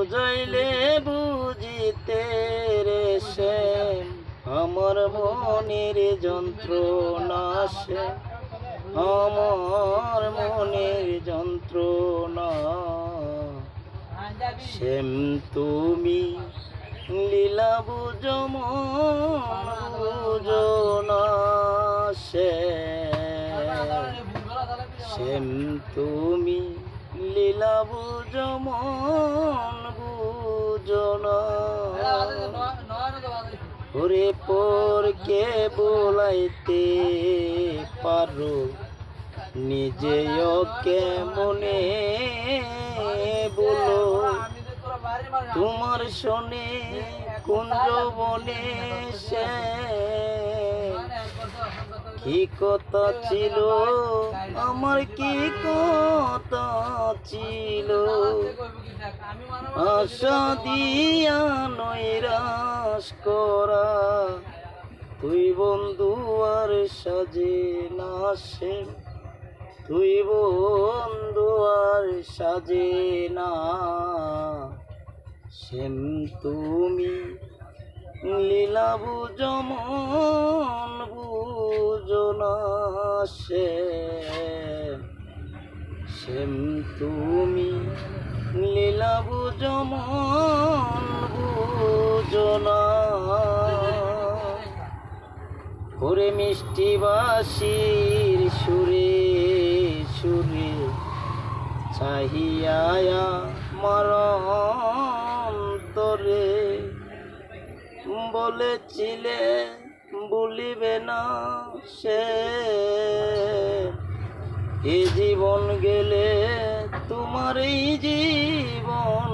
বুঝাইলে বুঝিতে রে সে আমার মনের যন্ত্রণা সে আমার মনের যন্ত্রণা শ্যাম তুমি লীলা বুঝো মন বুঝো না শ্যাম তুমি লীলা বুঝো মন বুঝো না ওরে পরকে বলাইতে পারো নিজেও কেমনে বলো তোমার শোনে কুঞ্জ বনে সে কি কথা ছিল আমার কি কথা ছিল আশা দিয়া নৈরাশ করা তুই বন্ধু আর সাজে না সে তুই বন্ধু আর সাজে না শ্যাম তুমি লীলা বুঝো মন বুঝো না শ্যাম তুমি লীলা বুঝো মন বুঝো না ওরে মিষ্টি বাঁশির সুরে সুরে চাহিয়া আমার অন্তরে বলেছিলে বলিবে না সে এই জীবন গেলে তোমার এই জীবন